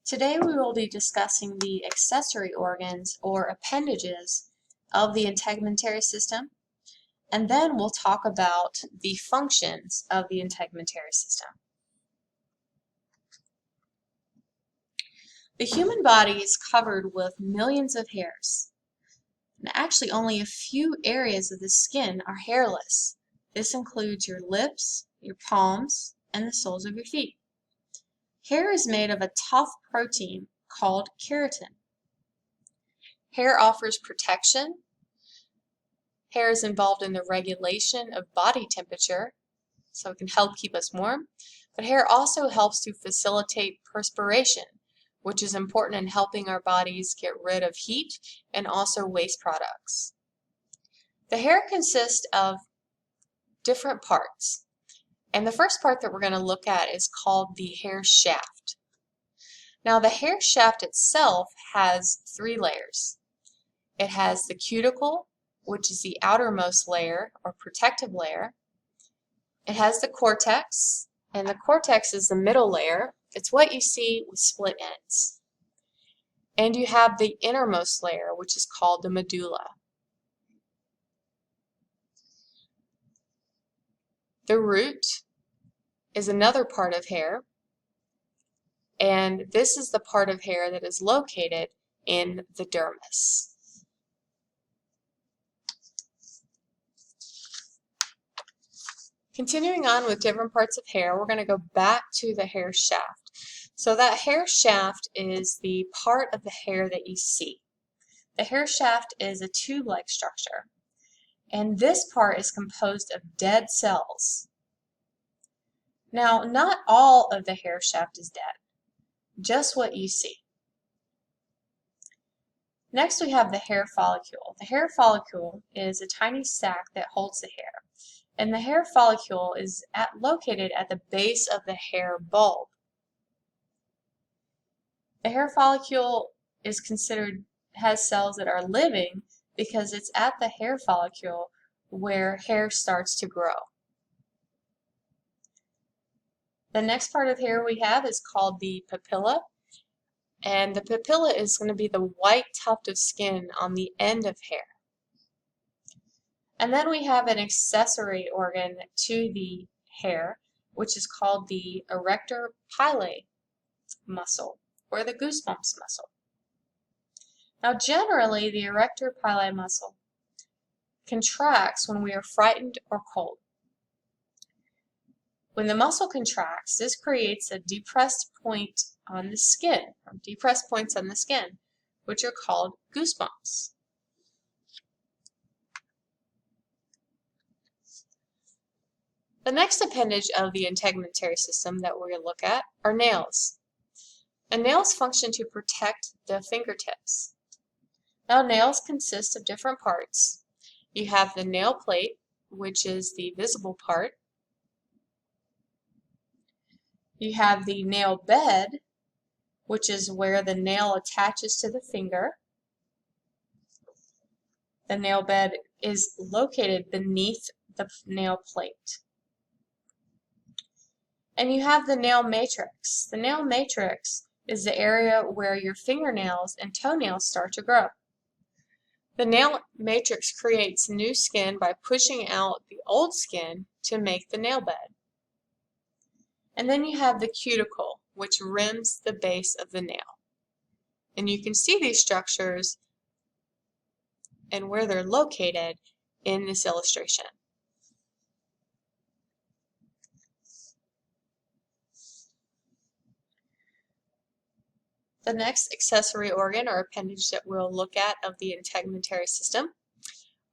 Today we will be discussing the accessory organs or appendages of the integumentary system, and then we'll talk about the functions of the integumentary system. The human body is covered with millions of hairs, and actually only a few areas of the skin are hairless. This includes your lips, your palms, and the soles of your feet. Hair is made of a tough protein called keratin. Hair offers protection. Hair is involved in the regulation of body temperature, so it can help keep us warm. But hair also helps to facilitate perspiration, which is important in helping our bodies get rid of heat and also waste products. The hair consists of different parts. And the first part that we're going to look at is called the hair shaft. Now the hair shaft itself has three layers. It has the cuticle, which is the outermost layer or protective layer. It has the cortex, and the cortex is the middle layer. It's what you see with split ends. And you have the innermost layer, which is called the medulla. The root is another part of hair, and this is the part of hair that is located in the dermis. Continuing on with different parts of hair, we're going to go back to the hair shaft. So that hair shaft is the part of the hair that you see. The hair shaft is a tube-like structure, and this part is composed of dead cells. Now, not all of the hair shaft is dead, just what you see. Next, we have the hair follicle. The hair follicle is a tiny sac that holds the hair, and the hair follicle is located at the base of the hair bulb. The hair follicle has cells that are living because it's at the hair follicle where hair starts to grow. The next part of hair we have is called the papilla, and the papilla is going to be the white tuft of skin on the end of hair. And then we have an accessory organ to the hair, which is called the erector pili muscle, or the goosebumps muscle. Now generally, the erector pili muscle contracts when we are frightened or cold. When the muscle contracts, this creates a depressed point on the skin, or depressed points on the skin, which are called goosebumps. The next appendage of the integumentary system that we're going to look at are nails. And nails function to protect the fingertips. Now nails consist of different parts. You have the nail plate, which is the visible part. You have the nail bed, which is where the nail attaches to the finger. The nail bed is located beneath the nail plate. And you have the nail matrix. The nail matrix is the area where your fingernails and toenails start to grow. The nail matrix creates new skin by pushing out the old skin to make the nail bed. And then you have the cuticle, which rims the base of the nail. And you can see these structures and where they're located in this illustration. The next accessory organ or appendage that we'll look at of the integumentary system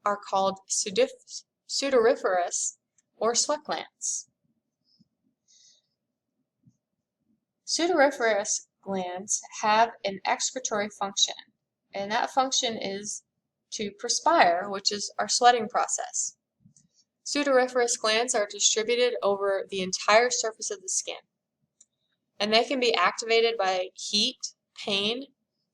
are called sudoriferous or sweat glands. Sudoriferous glands have an excretory function, and that function is to perspire, which is our sweating process. Sudoriferous glands are distributed over the entire surface of the skin, and they can be activated by heat, pain,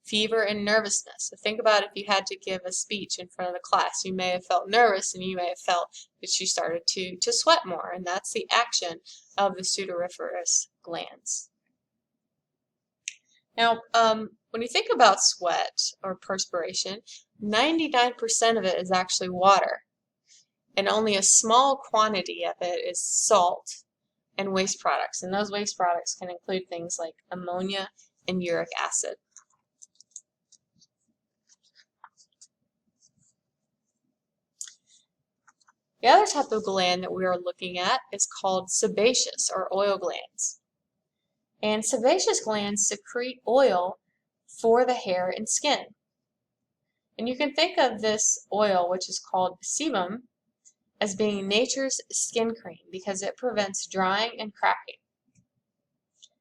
fever, and nervousness. So think about if you had to give a speech in front of the class. You may have felt nervous, and you may have felt that you started to sweat more, and that's the action of the sudoriferous glands. Now, when you think about sweat or perspiration, 99% of it is actually water, and only a small quantity of it is salt and waste products. And those waste products can include things like ammonia and uric acid. The other type of gland that we are looking at is called sebaceous or oil glands. And sebaceous glands secrete oil for the hair and skin. And you can think of this oil, which is called sebum, as being nature's skin cream because it prevents drying and cracking.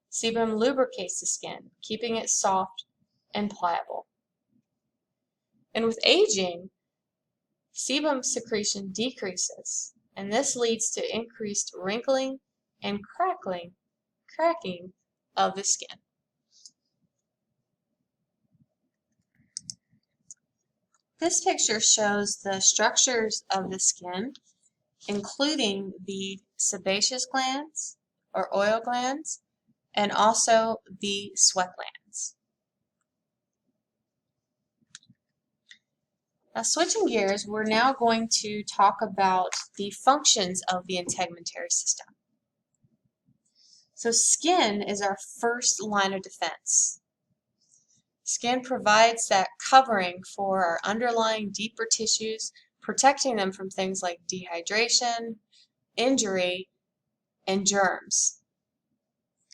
Sebum lubricates the skin, keeping it soft and pliable. And with aging, sebum secretion decreases, and this leads to increased wrinkling and cracking of the skin. This picture shows the structures of the skin, including the sebaceous glands or oil glands, and also the sweat glands. Now, switching gears, we're now going to talk about the functions of the integumentary system. So skin is our first line of defense. Skin provides that covering for our underlying deeper tissues, protecting them from things like dehydration, injury, and germs.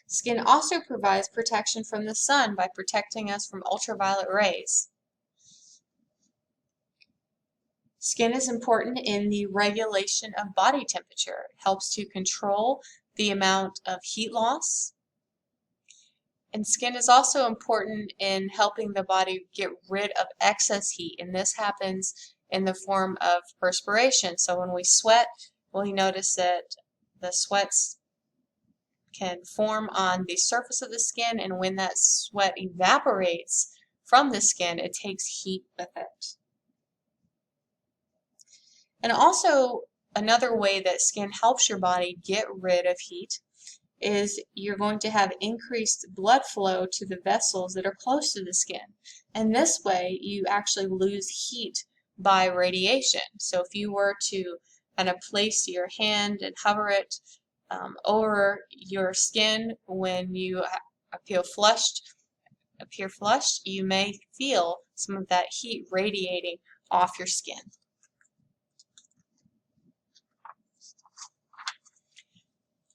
Skin also provides protection from the sun by protecting us from ultraviolet rays. Skin is important in the regulation of body temperature. It helps to control the amount of heat loss. And skin is also important in helping the body get rid of excess heat, and this happens in the form of perspiration. So when we sweat, well, you notice that the sweats can form on the surface of the skin, and when that sweat evaporates from the skin, it takes heat with it. And also, another way that skin helps your body get rid of heat is you're going to have increased blood flow to the vessels that are close to the skin. And this way, you actually lose heat by radiation. So if you were to kind of place your hand and hover it over your skin when you appear flushed, you may feel some of that heat radiating off your skin.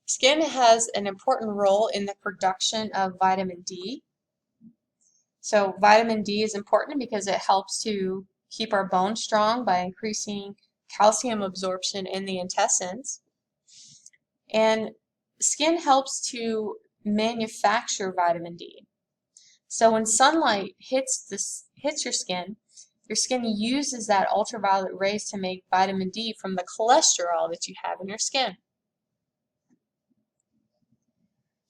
Skin has an important role in the production of vitamin D. So vitamin D is important because it helps to keep our bones strong by increasing calcium absorption in the intestines. And skin helps to manufacture vitamin D. So when sunlight hits your skin uses that ultraviolet rays to make vitamin D from the cholesterol that you have in your skin.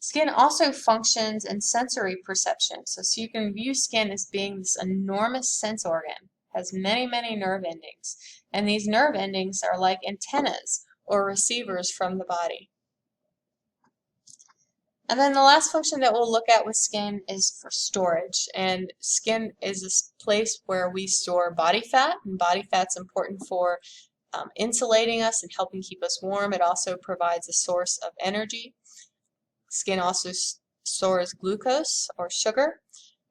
Skin also functions in sensory perception. So you can view skin as being this enormous sense organ. It has many, many nerve endings. And these nerve endings are like antennas or receivers from the body. And then the last function that we'll look at with skin is for storage. And skin is this place where we store body fat. And body fat's important for insulating us and helping keep us warm. It also provides a source of energy. Skin also stores glucose or sugar.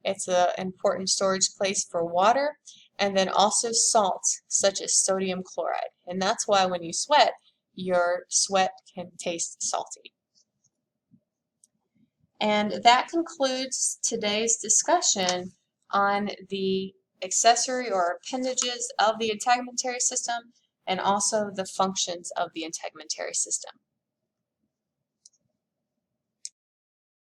It's an important storage place for water, and then also salts such as sodium chloride. And that's why when you sweat, your sweat can taste salty. And that concludes today's discussion on the accessory or appendages of the integumentary system and also the functions of the integumentary system.